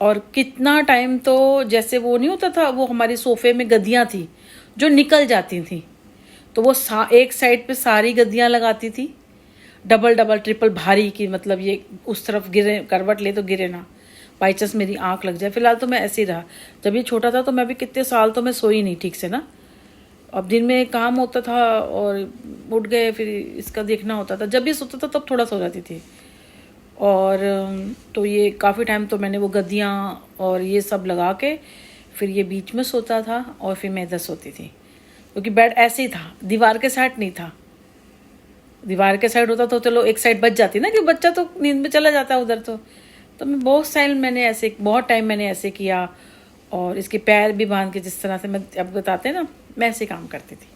और कितना टाइम तो जैसे वो नहीं होता था, वो हमारी सोफे में गद्दियाँ थी जो निकल जाती थी, तो वो एक साइड पे सारी गद्दियाँ लगाती थी, डबल डबल ट्रिपल भारी की, मतलब ये उस तरफ गिरे, करवट ले तो गिरे ना, बाई चांस मेरी आँख लग जाए। फिलहाल तो मैं ऐसे ही रहा। जब ये छोटा था तो मैं भी कितने साल तो मैं सोई नहीं ठीक से ना। अब दिन में काम होता था और उठ गए, फिर इसका देखना होता था। जब भी सोता था तब थोड़ा सो जाती थी। और तो ये काफ़ी टाइम तो मैंने वो गद्दियाँ और ये सब लगा के फिर ये बीच में सोता था और फिर मैं इधर सोती थी, क्योंकि बेड ऐसे ही था, दीवार के साइड नहीं था। दीवार के साइड होता तो चलो एक साइड बच जाती ना, कि बच्चा तो नींद में चला जाता है उधर। तो मैं बहुत टाइम मैंने ऐसे किया। और इसके पैर भी बांध के, जिस तरह से मैं अब बताते हैं ना, मैं ऐसे काम करती थी,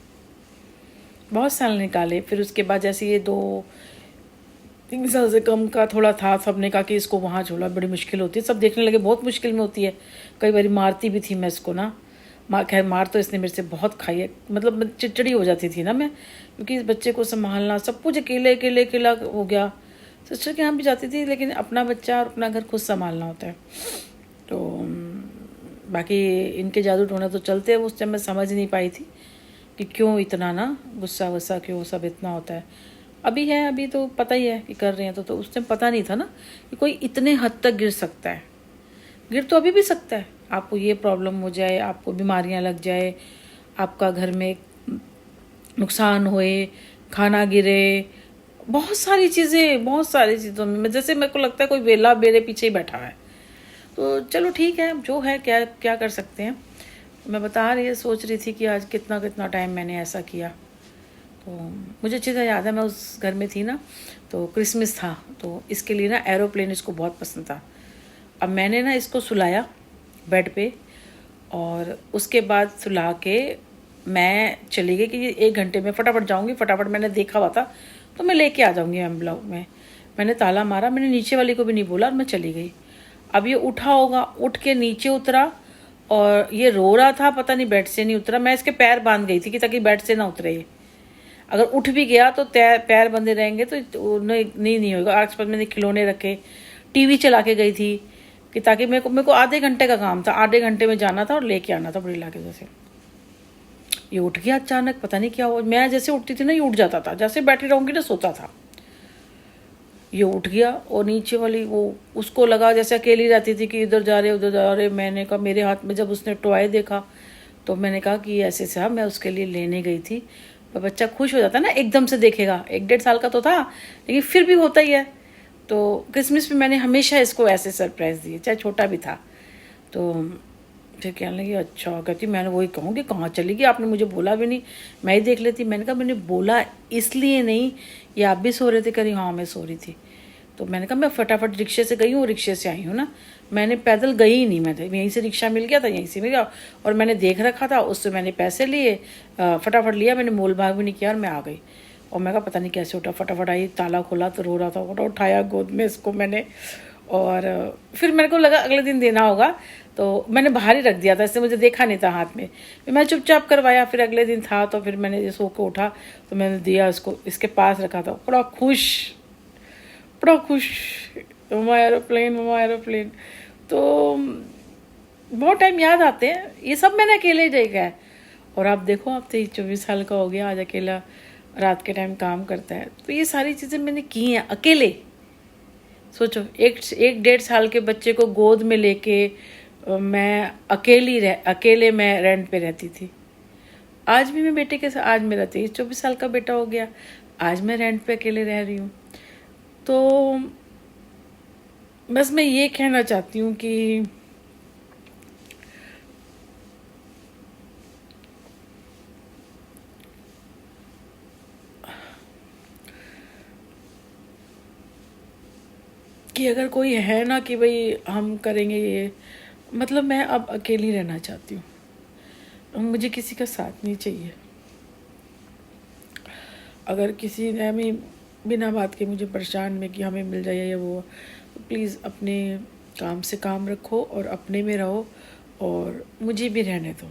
बहुत साल निकाले। फिर उसके बाद जैसे ये 2-3 साल से कम का थोड़ा था, सबने कहा कि इसको वहाँ छोड़ा, बड़ी मुश्किल होती है। सब देखने लगे बहुत मुश्किल में होती है। कई बार मारती भी थी मैं इसको ना। खैर मार तो इसने मेरे से बहुत खाई है, मतलब चिड़चिड़ी हो जाती थी ना मैं, क्योंकि इस बच्चे को संभालना, सब कुछ अकेले अकेले अकेला हो गया। सिस्टर के यहाँ भी जाती थी, लेकिन अपना बच्चा और अपना घर खुद संभालना होता है। तो बाकी इनके जादू टोना तो चलते हैं। उस टाइम मैं समझ नहीं पाई थी कि क्यों इतना ना गुस्सा वुस्सा क्यों सब इतना होता है। अभी है, अभी तो पता ही है कि कर रहे हैं, तो उस टाइम पता नहीं था ना कि कोई इतने हद तक गिर सकता है। गिर तो अभी भी सकता है, आपको ये प्रॉब्लम हो जाए, आपको बीमारियां लग जाए, आपका घर में नुकसान होए, खाना गिरे, बहुत सारी चीज़ों में जैसे मेरे को लगता है कोई वेला मेरे पीछे ही बैठा है। तो चलो ठीक है, जो है क्या क्या कर सकते हैं। मैं बता रही सोच रही थी कि आज कितना कितना टाइम मैंने ऐसा किया। तो मुझे अच्छी तरह याद है, मैं उस घर में थी ना, तो क्रिसमस था, तो इसके लिए ना एरोप्लेन इसको बहुत पसंद था। अब मैंने ना इसको सुलाया बेड पे, और उसके बाद सुला के मैं चली गई कि 1 घंटे में फटाफट जाऊंगी, फटाफट मैंने देखा हुआ था तो मैं लेके आ जाऊंगी एम्बलॉक में। मैंने ताला मारा, मैंने नीचे वाली को भी नहीं बोला और मैं चली गई। अब ये उठा होगा, उठ के नीचे उतरा और ये रो रहा था, पता नहीं बेड से नहीं उतरा। मैं इसके पैर बांध गई थी कि ताकि बेड से ना उतरे ये। अगर उठ भी गया तो पैर बंधे रहेंगे तो नहीं होगा। आसपास मैंने खिलौने रखे, टीवी चला के गई थी कि ताकि मेरे को आधे घंटे का काम था, आधे घंटे में जाना था और लेके आना था बड़ी लाके। जैसे ये उठ गया अचानक, पता नहीं क्या हुआ। मैं जैसे उठती थी ना ये उठ जाता था, जैसे बैठी रहूंगी ना सोता था। ये उठ गया और नीचे वाली वो उसको लगा जैसे अकेली रहती थी कि इधर जा रहे उधर जा रहे। मैंने कहा, मेरे हाथ में जब उसने टॉय देखा तो मैंने कहा कि ऐसे साहब मैं उसके लिए लेने गई थी। तो बच्चा खुश हो जाता है ना, एकदम से देखेगा। 1-1.5 साल का तो था, लेकिन फिर भी होता ही है। तो क्रिसमस में मैंने हमेशा इसको ऐसे सरप्राइज़ दिए, चाहे छोटा भी था। तो फिर कहने लगी अच्छा, कहती मैंने वही कहूँ कि कहाँ चली गई, आपने मुझे बोला भी नहीं, मैं ही देख लेती। मैंने कहा मैंने बोला इसलिए नहीं, ये आप भी सो रहे थे? करी हाँ मैं सो रही थी। तो मैंने कहा मैं फटाफट रिक्शे से गई हूँ, रिक्शे से आई हूँ ना, मैंने पैदल गई ही नहीं। मैं यहीं से रिक्शा मिल गया था, यहीं से मिल गया और मैंने देख रखा था, उससे मैंने पैसे लिए, फटाफट लिया, मैंने मोल भाग भी नहीं किया और मैं आ गई। और मैं कहा पता नहीं कैसे उठा, फटाफट आई, ताला खोला तो रो रहा था, फटाफट उठाया गोद में इसको मैंने। और फिर मेरे को लगा अगले दिन देना होगा, तो मैंने बाहर ही रख दिया था, इससे मुझे देखा नहीं था हाथ में। फिर मैं चुपचाप करवाया, फिर अगले दिन था तो फिर मैंने सो के उठा तो मैंने दिया इसको, इसके पास रखा था। बड़ा खुश, मम्मा एरोप्लेन, मम्मा एरोप्लेन। तो बहुत टाइम याद आते हैं, ये सब मैंने अकेले देखा है। और आप देखो, आप 23-24 साल का हो गया, आज अकेला रात के टाइम काम करता है। तो ये सारी चीज़ें मैंने की हैं अकेले। सोचो, 1-1.5 साल के बच्चे को गोद में लेके मैं अकेले मैं रेंट पे रहती थी। आज भी मैं बेटे के साथ, आज मेरा 23-24 साल का बेटा हो गया, आज मैं रेंट पे अकेले रह रही हूँ। तो बस मैं ये कहना चाहती हूँ कि अगर कोई है ना कि भाई हम करेंगे ये, मतलब मैं अब अकेली रहना चाहती हूँ, मुझे किसी का साथ नहीं चाहिए। अगर किसी ने हमें बिना बात के मुझे परेशान में कि हमें मिल जाए या वो, तो प्लीज़ अपने काम से काम रखो और अपने में रहो और मुझे भी रहने दो।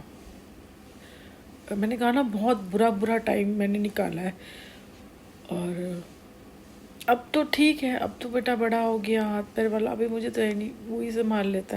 मैंने कहा ना, बहुत बुरा टाइम मैंने निकाला है। और अब तो ठीक है, अब तो बेटा बड़ा हो गया, हाथ पैर वाला, अभी मुझे तो है नहीं, वो ही संभाल लेता है।